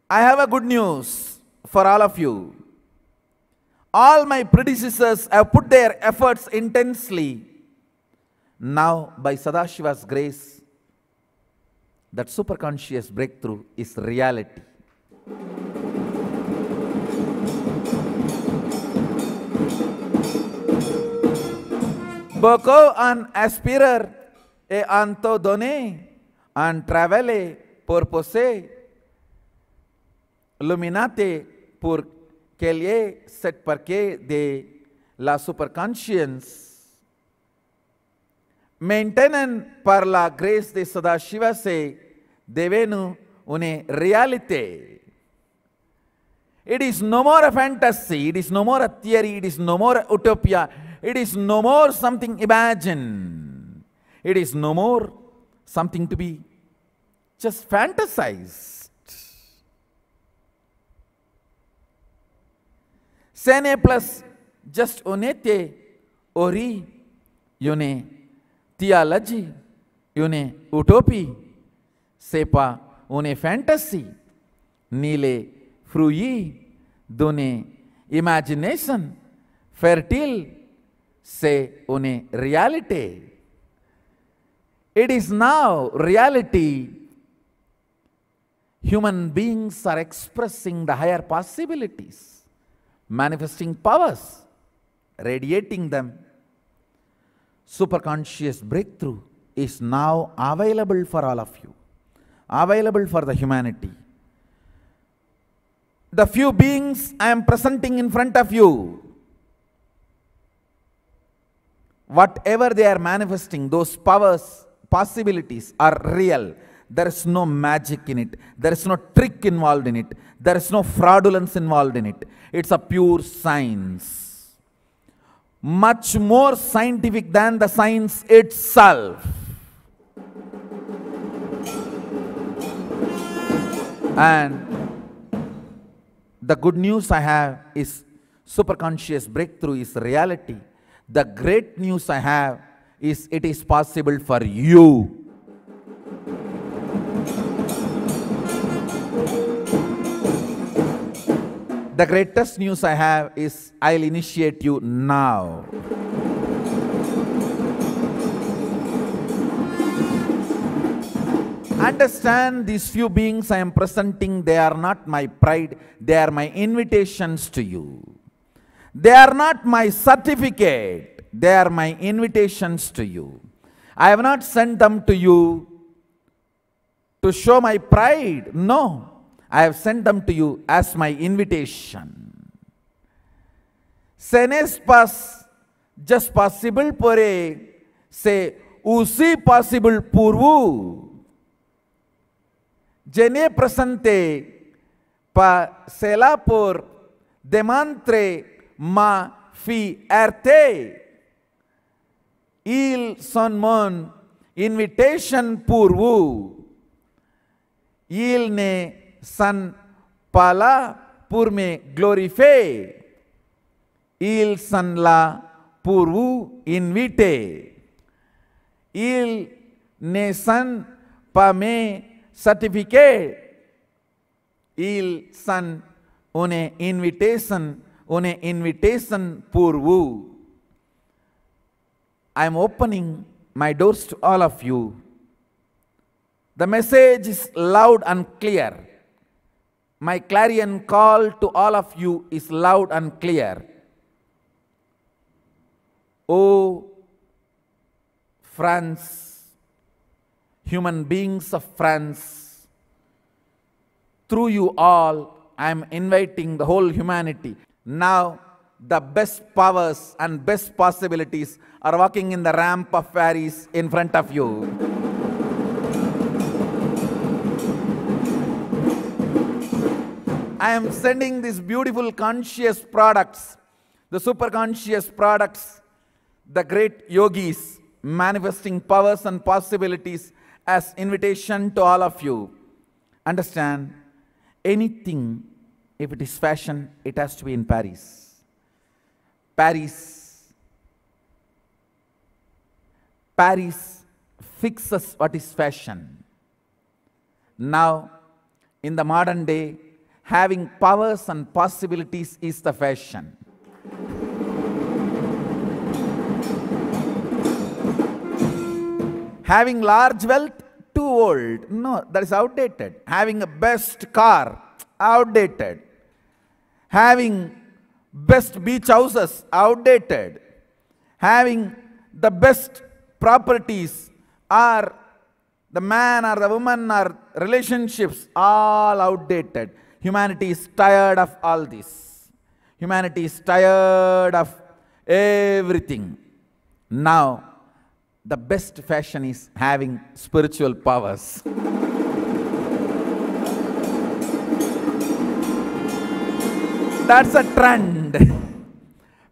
I have a good news for all of you. All my predecessors have put their efforts intensely. Now, by Sadashiva's grace, that superconscious breakthrough is reality. Beaucoup en aspirer et en te donner, en travailler pour poser, luminate pour qu'il y ait cette parquet de la superconscience. Maintenant, par la grâce de Sadashiva, c'est devenu une réalité. It is no more a fantasy, it is no more a theory, it is no more a utopia, it is no more something imagined. It is no more something to be just fantasized. Ce n'est plus just une théorie, une théologie, une utopie. C'est pas une fantasy, ni les fruits d'une imagination fertile. C'est une réalité. It is now reality. Human beings are expressing the higher possibilities, manifesting powers, radiating them. Superconscious breakthrough is now available for all of you, available for the humanity. The few beings I am presenting in front of you, whatever they are manifesting, those powers, possibilities are real. There is no magic in it. There is no trick involved in it. There is no fraudulence involved in it. It's a pure science. Much more scientific than the science itself. And the good news I have is superconscious breakthrough is reality. The great news I have is it is possible for you. The greatest news I have is I'll initiate you now. Understand, these few beings I am presenting, they are not my pride, they are my invitations to you. They are not my certificate, they are my invitations to you. I have not sent them to you to show my pride. No, I have sent them to you as my invitation. Ce n'est pas just possible pour eux, c'est aussi possible pour vous. Je n'ai présenté pas cela pour démontrer ma fierté. Ils sont mon invitation pour vous. Ils ne sont pas là pour me glorifier. Ils sont là pour vous inviter. Ils ne sont pas mes certificates. Ils sont une invitation pour vous. I am opening my doors to all of you. The message is loud and clear. My clarion call to all of you is loud and clear. Oh, France, human beings of France, through you all, I am inviting the whole humanity. Now, the best powers and best possibilities are walking in the ramp of Paris in front of you. I am sending these beautiful conscious products, the super conscious products, the great yogis, manifesting powers and possibilities as invitation to all of you. Understand, anything, if it is fashion, it has to be in Paris. Paris fixes what is fashion. Now, in the modern day, having powers and possibilities is the fashion. Having large wealth, too old. No, that is outdated. Having a best car, outdated. Having best beach houses, outdated. Having the best properties, or the man or the woman or relationships, all outdated. Humanity is tired of all this. Humanity is tired of everything. Now, the best fashion is having spiritual powers. That's a trend.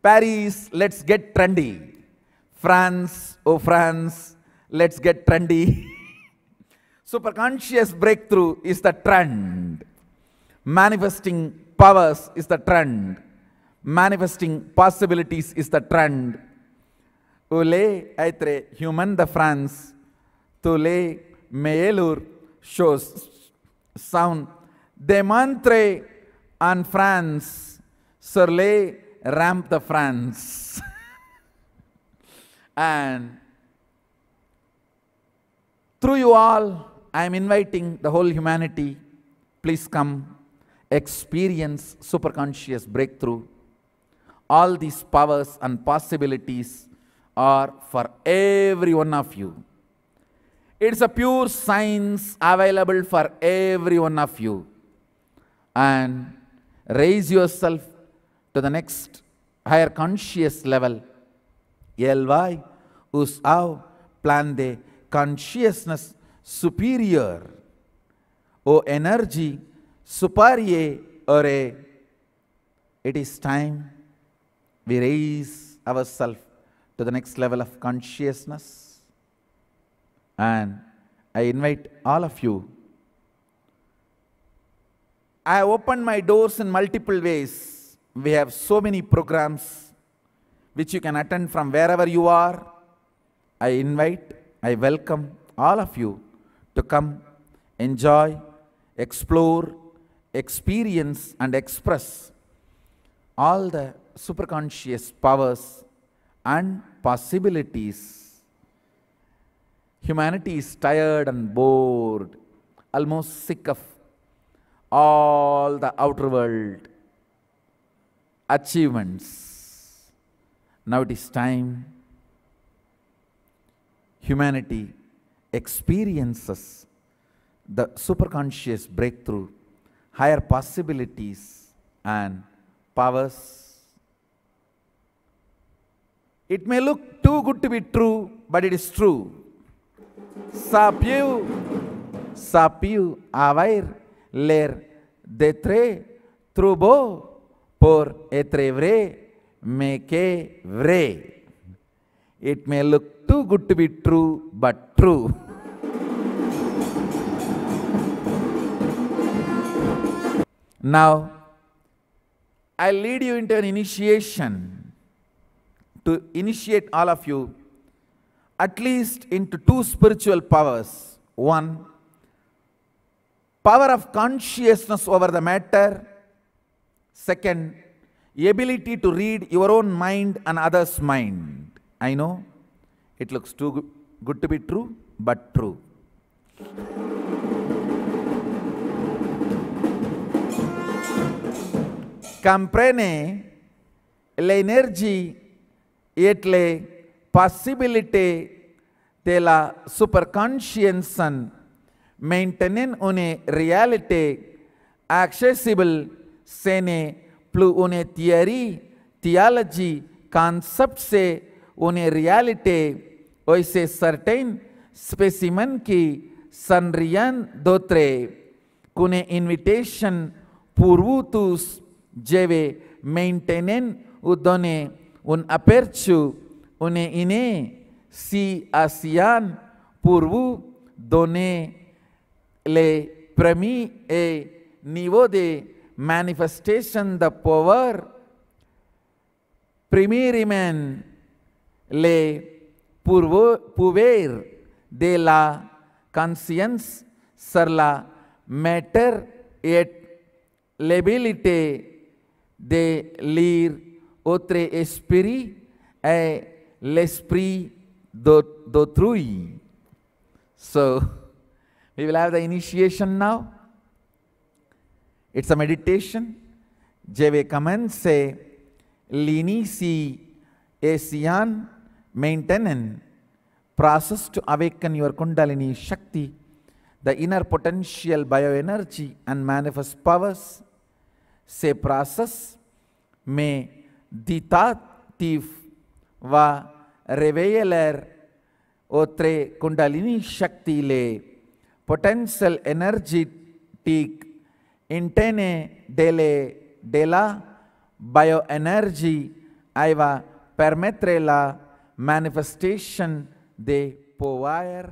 Paris, let's get trendy. France, oh France, let's get trendy. Superconscious breakthrough is the trend. Manifesting powers is the trend. Manifesting possibilities is the trend. Ule aitre human the France, tule meelur shows sound demontre en France sur les ramp de France. And through you all, I am inviting the whole humanity, please come, experience superconscious breakthrough. All these powers and possibilities are for every one of you. It's a pure science available for every one of you. And raise yourself to the next higher conscious level. Elvai us au plan de consciousness superior. O energy superior ore. It is time we raise ourselves to the next level of consciousness. And I invite all of you. I have opened my doors in multiple ways. We have so many programs which you can attend from wherever you are. I invite, I welcome all of you to come, enjoy, explore, experience and express all the superconscious powers and possibilities. Humanity is tired and bored, almost sick of all the outer world achievements. Now it is time humanity experiences the superconscious breakthrough, higher possibilities and powers. It may look too good to be true, but it is true. Sapiu avoir l'air d'être trop beau pour être vrai, mais que vrai. It may look too good to be true, but true. Now, I'll lead you into an initiation to initiate all of you at least into two spiritual powers. One, power of consciousness over the matter. Second, ability to read your own mind and others' mind. I know it looks too good to be true, but true. Comprene l'energie et les possibilités de la superconscience maintiennent une réalité accessible. Ce n'est plus une théologie, concept c'est une réalité aussi certaine spécimen qui sans rien d'autre qu'une invitation pour vous tous. Je vais maintenant vous donner un aperçu, une idée si ancienne pour vous donner les premiers niveaux de manifestation de pouvoir. Premièrement, les pouvoirs de la conscience sur la matière et l'abilité de lire autre esprit et l'esprit d'autrui. So, we will have the initiation now. It's a meditation. Je vais commencer l'initiation maintenance process to awaken your Kundalini Shakti, the inner potential bioenergy and manifest powers. Ces process में दितातीव व réveiller autre Kundalini Shakti le potential énergétique interne de la bioénergie et va permettre la manifestation de pouvoir